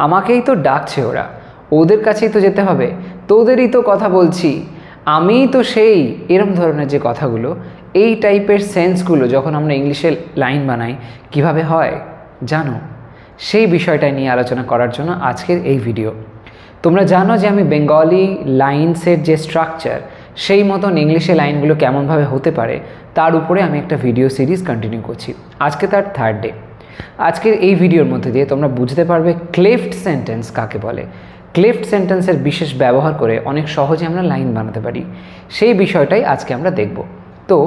আমাকেই তো ডাকছে ওরা, ওদের কাছেই তো যেতে হবে, তোদেরই তো কথা বলছি, আমিই তো সেই, এরম ধরনের যে কথাগুলো, এই টাইপের সেন্সগুলো যখন আমরা ইংলিশে লাইন বানাই কিভাবে হয় জানো? সেই বিষয়টা নিয়ে আলোচনা করার জন্য আজকের এই ভিডিও। তোমরা জানো যে আমি বেঙ্গলি লাইন্সের যে স্ট্রাকচার সেই মতন ইংলিশে লাইনগুলো কেমনভাবে হতে পারে তার উপরে আমি একটা ভিডিও সিরিজ কন্টিনিউ করছি। আজকে তার থার্ড ডে। আজকের এই ভিডিওর মধ্যে দিয়ে তোমরা বুঝতে পারবে ক্লেফট সেন্টেন্স কাকে বলে। ক্লেফট সেন্টেন্সের বিশেষ ব্যবহার করে অনেক সহজে আমরা লাইন বানাতে পারি, সেই বিষয়টাই আজকে আমরা দেখব। তো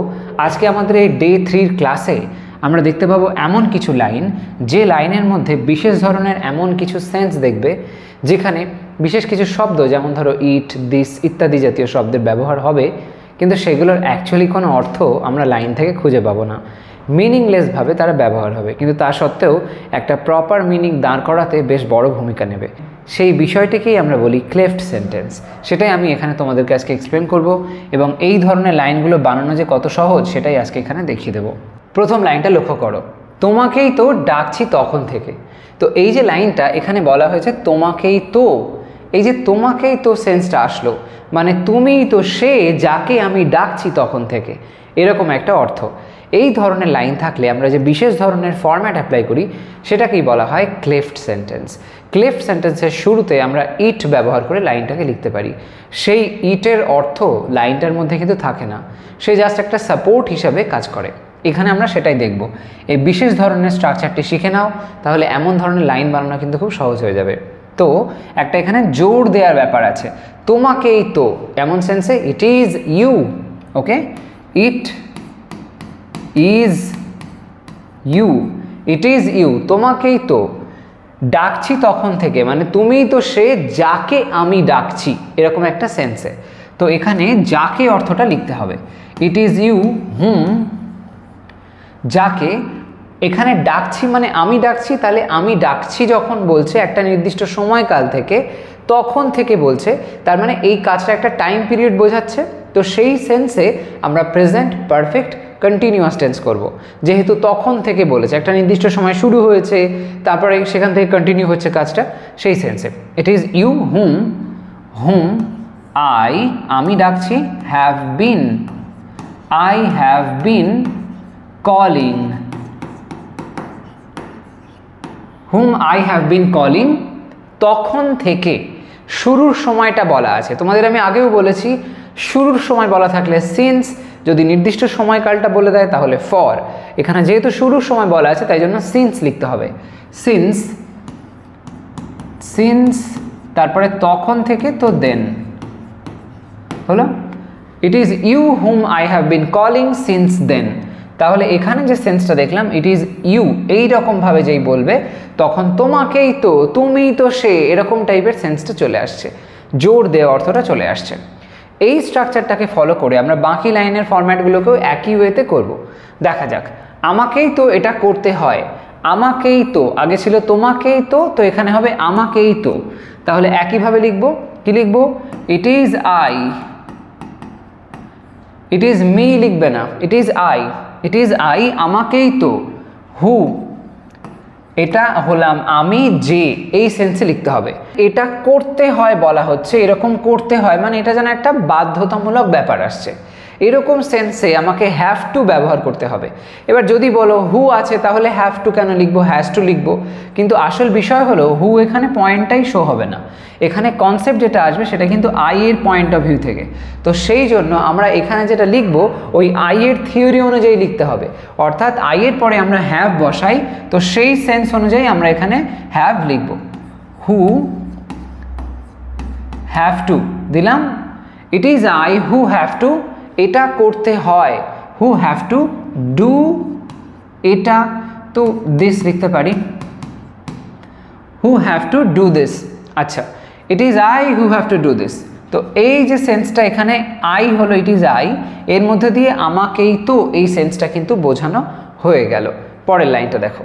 আজকে আমাদের এই ডে 3 ক্লাসে আমরা দেখতে পাবো এমন কিছু লাইন, যে লাইনের মধ্যে বিশেষ ধরনের এমন কিছু সেন্স দেখবে যেখানে বিশেষ কিছু শব্দ, যেমন ধরো ইট, দিস ইত্যাদি জাতীয় শব্দের ব্যবহার হবে, কিন্তু সেগুলোর অ্যাকচুয়ালি কোনো অর্থ আমরা লাইন থেকে খুঁজে পাবো না, মিনিংলেসভাবে তারা ব্যবহার হবে, কিন্তু তা সত্ত্বেও একটা প্রপার মিনিং দাঁড় করাতে বেশ বড় ভূমিকা নেবে। সেই বিষয়টিকেই আমরা বলি ক্লেফট সেন্টেন্স। সেটাই আমি এখানে তোমাদেরকে আজকে এক্সপ্লেন করব, এবং এই ধরনের লাইনগুলো বানানো যে কত সহজ সেটাই আজকে এখানে দেখিয়ে দেবো। প্রথম লাইনটা লক্ষ্য করো, তোমাকেই তো ডাকছি তখন থেকে। তো এই যে লাইনটা এখানে বলা হয়েছে তোমাকেই তো, এই যে তোমাকেই তো সেন্সটা আসলো, মানে তুমিই তো সে যাকে আমি ডাকছি তখন থেকে, এরকম একটা অর্থ। এই ধরনের লাইন থাকলে আমরা যে বিশেষ ধরনের ফরম্যাট অ্যাপ্লাই করি সেটাকেই বলা হয় ক্লেফট সেন্টেন্স। ক্লেফট সেন্টেন্সের শুরুতে আমরা ইট ব্যবহার করে লাইনটাকে লিখতে পারি। সেই ইটের অর্থ লাইনটার মধ্যে কিন্তু থাকে না, সে জাস্ট একটা সাপোর্ট হিসাবে কাজ করে। এখানে আমরা সেটাই দেখব। এই বিশেষ ধরনের স্ট্রাকচারটি শিখে নাও, তাহলে এমন ধরনের লাইন বানানো কিন্তু খুব সহজ হয়ে যাবে। তো একটা এখানে জোর দেওয়ার ব্যাপার আছে, তোমাকেই তো, এমন সেন্সে it is you. Okay, it is you, it is you, তোমাকেই তো ডাকছি তখন থেকে, মানে তুমিই তো সে যাকে আমি ডাকছি, এরকম একটা সেন্সে। তো এখানে যাকে অর্থটা লিখতে হবে, ইট ইজ ইউ হুম, যাকে এখানে ডাকছি মানে আমি ডাকছি, তাহলে আমি ডাকছি যখন বলছে একটা নির্দিষ্ট সময়কাল থেকে, তখন থেকে বলছে, তার মানে এই কাজটা একটা টাইম পিরিয়ড বোঝাচ্ছে। তো সেই সেন্সে আমরা প্রেজেন্ট পারফেক্ট কন্টিনিউয়াস টেন্স করব, যেহেতু তখন থেকে বলেছে, একটা নির্দিষ্ট সময় শুরু হয়েছে, তারপরে সেখান থেকে কন্টিনিউ হচ্ছে কাজটা, সেই সেন্সে। It is you hmm, hmm I, আমি ডাকছি, have been, I have been calling, hmm I have been calling, তখন থেকে। শুরুর সময়টা বলা আছে, তোমাদের আমি আগেও বলেছি শুরুর সময় বলা থাকলে সিন্স, যদি নির্দিষ্ট সময়কালটা বলে দেয় তাহলে ফর। এখানে যেহেতু শুরুর সময় বলা আছে তাই জন্য সিন্স লিখতে হবে, সিন্স, সিন্স তারপরে তখন থেকে, তো দেন হলো। It is you whom I have been calling since then. তাহলে এখানে যে সেন্সটা দেখলাম, ইট ইজ ইউ, এইরকমভাবে যেই বলবে তখন তোমাকেই তো, তুমিই তো সে, এরকম টাইপের সেন্সটা চলে আসছে, জোর দেওয়া অর্থটা চলে আসছে। এই স্ট্রাকচারটাকে ফলো করে আমরা বাকি লাইনের ফরম্যাটগুলোকেও একই ওয়েতে করব। দেখা যাক, আমাকেই তো এটা করতে হয়, আমাকেই তো, আগে ছিল তোমাকেই তো, তো এখানে হবে আমাকেই তো। তাহলে একইভাবে লিখব, কি লিখব, ইট is I, it is me লিখবে না, ইট is I, it is I আমাকেই তো, হু এটা হলাম আমি, যে, এই সেন্সে লিখতে হবে। এটা করতে হয় বলা হচ্ছে, এরকম করতে হয় মানে এটা যেন একটা বাধ্যতামূলক ব্যাপার আসছে, এরকম সেন্সে আমাকে হ্যাভ টু ব্যবহার করতে হবে। এবার যদি বলো হু আছে তাহলে হ্যাভ টু কেন লিখবো, হ্যাজ টু লিখবো, কিন্তু আসল বিষয় হলো হু এখানে পয়েন্টটাই শো হবে না, এখানে কনসেপ্ট যেটা আসবে সেটা কিন্তু আই এর পয়েন্ট অফ ভিউ থেকে। তো সেই জন্য আমরা এখানে যেটা লিখবো ওই আই এর থিওরি অনুযায়ী লিখতে হবে, অর্থাৎ আই এর পরে আমরা হ্যাভ বসাই, তো সেই সেন্স অনুযায়ী আমরা এখানে হ্যাভ লিখবো, হু হ্যাভ টু দিলাম, ইট is I who have two, এটা করতে হয়, হু হ্যাভ টু ডু এটা, তো দিস লিখতে পারি, who have to do this. আচ্ছা, it is I who have to do this. তো এই যে সেন্সটা এখানে আই হলো, ইট ইজ আই, এর মধ্যে দিয়ে আমাকেই তো, এই সেন্সটা কিন্তু বোঝানো হয়ে গেল। পরের লাইনটা দেখো,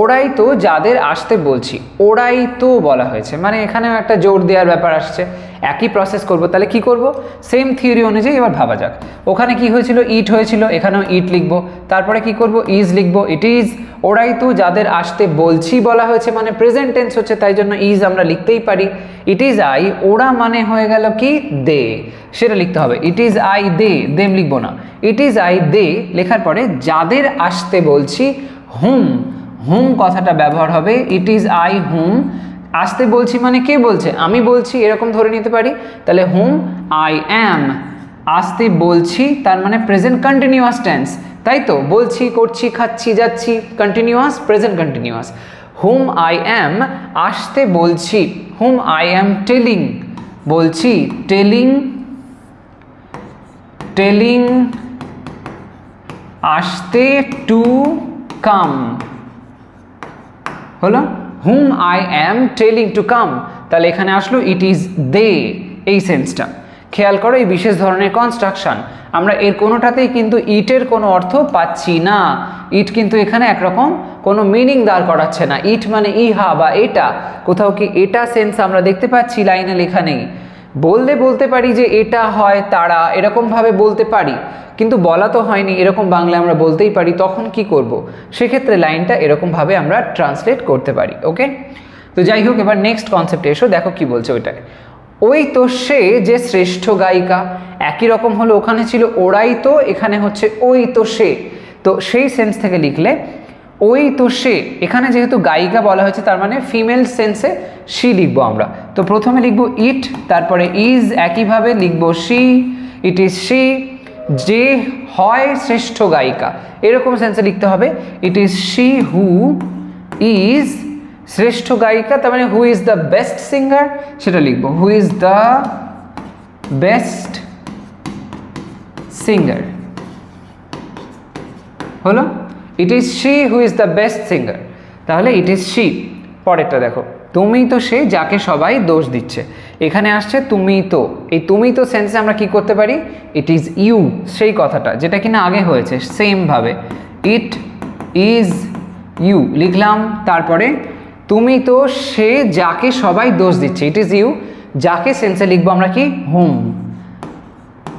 ওরাই তো যাদের আসতে বলছি, ওরাই তো বলা হয়েছে, মানে এখানেও একটা জোর দেওয়ার ব্যাপার আসছে। একই প্রসেস করব, তাহলে কি করব, সেম থিওরি অনুযায়ী এবার ভাবা যাক। ওখানে কি হয়েছিল, ইট হয়েছিল, এখানেও ইট লিখব, তারপরে কি করব, ইজ লিখব, ইট ইজ, ওরাই তো যাদের আসতে বলছি বলা হয়েছে মানে প্রেজেন্ট টেন্স হচ্ছে, তাই জন্য ইজ আমরা লিখতেই পারি। ইট ইজ আই, ওরা মানে হয়ে গেল কি দে, সেটা লিখতে হবে। It is I they, them লিখবো না। ইট ইজ আই দে লেখার পরে যাদের আসতে বলছি হুম, হুম কথাটা ব্যবহার হবে। ইট ইজ আই হুম, আসতে বলছি মানে কে বলছে, আমি বলছি, এরকম ধরে নিতে পারি। তাহলে হুম আই অ্যাম, আসতে বলছি তার মানে প্রেজেন্ট কন্টিনিউয়াস টেন্স, তাই তো, বলছি, করছি, খাচ্ছি, যাচ্ছি, continuous, present continuous. Hmm I am, আসতে বলছি। হুম আই অ্যাম টেলিং, বলছি, টেলিং, টেলিং আসতে টু কাম, হলো hmm I am telling to come. তাহলে এখানে আসলো ইট ইজ দে, এই সেন্সটা। খেয়াল করো এই বিশেষ ধরনের কনস্ট্রাকশন, আমরা এর কোনোটাতেই কিন্তু ইটের কোনো অর্থ পাচ্ছি না। ইট কিন্তু এখানে একরকম কোনো মিনিং দাঁড় করাচ্ছে না। ইট মানে ইহা বা এটা, কোথাও কি এটা সেন্স আমরা দেখতে পাচ্ছি লাইনে লেখা নেই। বলতে পারি যে এটা হয় তারা, এরকমভাবে বলতে পারি, কিন্তু বলা তো হয়নি, এরকম বাংলায় আমরা বলতেই পারি। তখন কি করব, সেক্ষেত্রে লাইনটা এরকমভাবে আমরা ট্রান্সলেট করতে পারি। ওকে, তো যাই হোক, এবার নেক্সট কনসেপ্টে এসো, দেখো কি বলছে ওইটাকে। ওই তো সে যে শ্রেষ্ঠ গায়িকা, একই রকম হলো, ওখানে ছিল ওরাই তো, এখানে হচ্ছে ওই তো সে। তো সেই সেন্স থেকে লিখলে ওই তো সে, এখানে যেহেতু গায়িকা বলা হয়েছে তার মানে ফিমেল সেন্সে শি লিখবো আমরা। তো প্রথমে লিখবো ইট, তারপরে ইজ, একইভাবে লিখবো শি, ইট ইজ শি। যে হয় শ্রেষ্ঠ গায়িকা, এরকম সেন্সে লিখতে হবে। It is she who is শ্রেষ্ঠ গায়িকা, তার মানে who is the best singer, সেটা লিখবো। Who is the best singer, হলো it is she who is the best singer. তাহলে ইট ইজ শি। পরেরটা দেখো, তুমি তো সে যাকে সবাই দোষ দিচ্ছে, এখানে আসছে তুমি তো। এই তুমি তো সেন্সে আমরা কি করতে পারি, ইট ইজ ইউ, সেই কথাটা যেটা কিনা আগে হয়েছে সেমভাবে। ইট ইজ ইউ লিখলাম, তারপরে তুমি তো সে যাকে সবাই দোষ দিচ্ছে, ইট ইজ ইউ। যাকে সেন্সে লিখবো আমরা কি, হুম।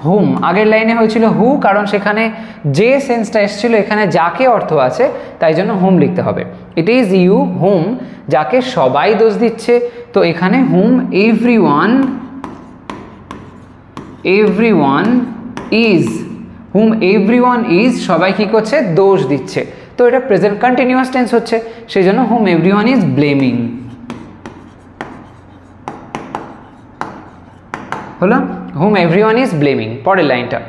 হুম, আগের লাইনে হয়েছিল হু, কারণ সেখানে যে সেন্সটা এসেছিল এখানে যাকে অর্থ আছে, তাই জন্য হুম লিখতে হবে। ইট ইজ ইউ হুম, যাকে সবাই দোষ দিচ্ছে, তো এখানে hmm everyone, everyone is, hmm everyone is, সবাই কি করছে, দোষ দিচ্ছে। তো এটা প্রেজেন্ট কন্টিনিউয়াস টেন্স হচ্ছে, সেই জন্য হুম এভরিওয়ান ইজ ব্লেমিং, হলো হুম এভরিওয়ান ইজ ব্লেমিং। পরের লাইনটা,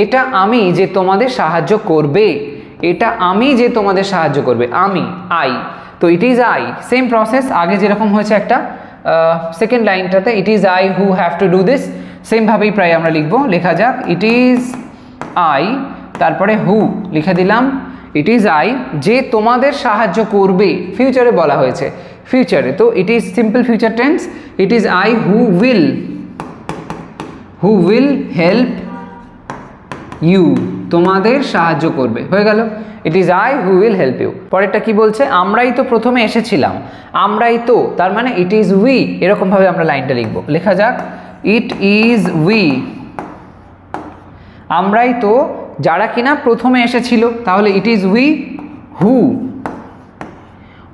এটা আমি যে তোমাদের সাহায্য করবে, এটা আমি যে তোমাদের সাহায্য করবে, আমি আই। তো it is I, same process আগে যেরকম হয়েছে একটা সেকেন্ড লাইনটাতে, it is I who have to do this, সেমভাবেই প্রায় আমরা লিখবো। লেখা যাক, ইট ইজ আই, তারপরে হু লিখে দিলাম। ইট ইজ আই যে তোমাদের সাহায্য করবে, ফিউচারে বলা হয়েছে, ফিউচারে, তো it is simple future tense. It is I who will, who will help you, তোমাদের সাহায্য করবে, হয়ে গেল। It is I who will help you. পরেরটা কি বলছে, আমরাই তো প্রথমে এসেছিলাম, আমরাই তো, তার মানে ইট ইজ উই, এরকমভাবে আমরা লাইনটা লিখবো। লেখা যাক, ইট ইজ উই, আমরাই তো যারা কিনা প্রথমে এসেছিল, তাহলে ইট ইজ উই হু।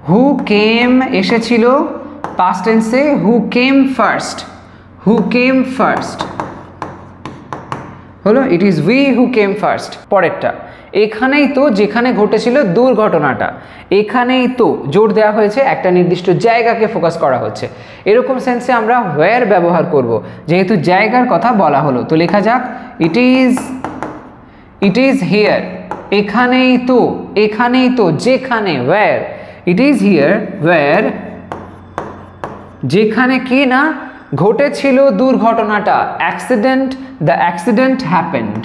হু কেম এসেছিল পাস্ট টেন্সে, হু কেম ফার্স্ট, হু কেম ফার্স্ট, হলো it is we who came first. পরেরটা, এখানেই তো যেখানে ঘটেছিল দুর্ঘটনাটা, এখানেই তো জোর দেওয়া হয়েছে, একটা নির্দিষ্ট জায়গাকে ফোকাস করা হচ্ছে। এরকম সেন্সে আমরা হোয়ার ব্যবহার করব, যেহেতু জায়গার কথা বলা হলো। তো লেখা যাক, ইট ইজ হিয়ার, এখানেই তো, এখানেই তো, যেখানে, where, it is here where, যেখানে কি না ঘটেছিল দুর্ঘটনাটা, অ্যাক্সিডেন্ট, দ্য অ্যাক্সিডেন্ট হ্যাপেন্ড,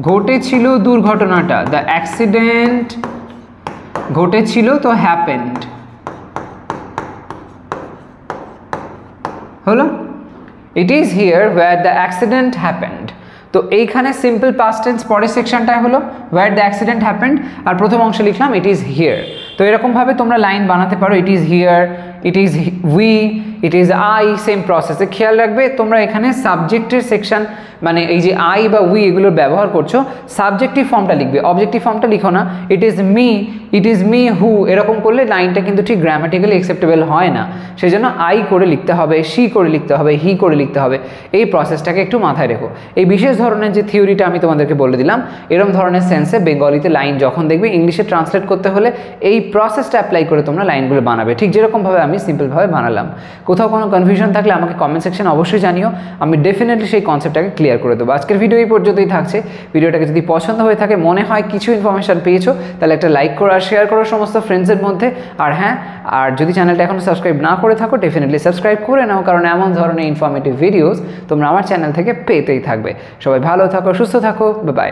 ঘটেছিল দুর্ঘটনাটা, দ্য অ্যাক্সিডেন্ট ঘটেছিল, তো হ্যাপেন্ড, হলো it is here where the accident happened. তো এইখানে সিম্পল পাস্ট টেন্স, পরের সেকশনটায় হলো ওয়্যার দ্য অ্যাক্সিডেন্ট হ্যাপেন্ড, আর প্রথম অংশে লিখলাম ইট ইজ হিয়ার। তো এরকমভাবে তোমরা লাইন বানাতে পারো, ইট is here, it is we, it is I, same প্রসেসে। খেয়াল রাখবে তোমরা এখানে সাবজেক্টের সেকশন মানে এই যে আই বা উই এগুলোর ব্যবহার করছো, সাবজেক্টিভ ফর্মটা লিখবে, অবজেক্টিভ ফর্মটা লিখো না। ইট ইজ মি হু এরকম করলে লাইনটা কিন্তু ঠিক গ্রামাটিক্যালি অ্যাকসেপ্টেবল হয় না। সেই জন্য আই করে লিখতে হবে, শি করে লিখতে হবে, হি করে লিখতে হবে। এই প্রসেসটাকে একটু মাথায় রেখো। এই বিশেষ ধরনের যে থিওরিটা আমি তোমাদেরকে বলে দিলাম, এরকম ধরনের সেন্সে বেঙ্গলিতে লাইন যখন দেখবে ইংলিশে ট্রান্সলেট করতে হলে এই প্রসেসটা অ্যাপ্লাই করে তোমরা লাইনগুলো বানাবে, ঠিক যেরকমভাবে আমি সিম্পলভাবে বানালাম। কোথাও কোনো কনফিউশন থাকলে আমাকে কমেন্ট সেকশন অবশ্যই জানিও, আমি ডেফিনেটলি সেই কনসেপ্টটাকে ক্লিয়ার করে দেবো। আজকের ভিডিও এই পর্যন্তই থাকছে। ভিডিওটাকে যদি পছন্দ হয়ে থাকে, মনে হয় কিছু ইনফরমেশান পেয়েছো, তাহলে একটা লাইক করো আর শেয়ার করো সমস্ত ফ্রেন্ডসের মধ্যে। আর হ্যাঁ, আর যদি চ্যানেলটা এখনও সাবস্ক্রাইব না করে থাকো, ডেফিনেটলি সাবস্ক্রাইব করে নাও, কারণ এমন ধরনের ইনফরমেটিভ ভিডিওস তোমরা আমার চ্যানেল থেকে পেতেই থাকবে। সবাই ভালো থাকো, সুস্থ থাকো, বাই বাই।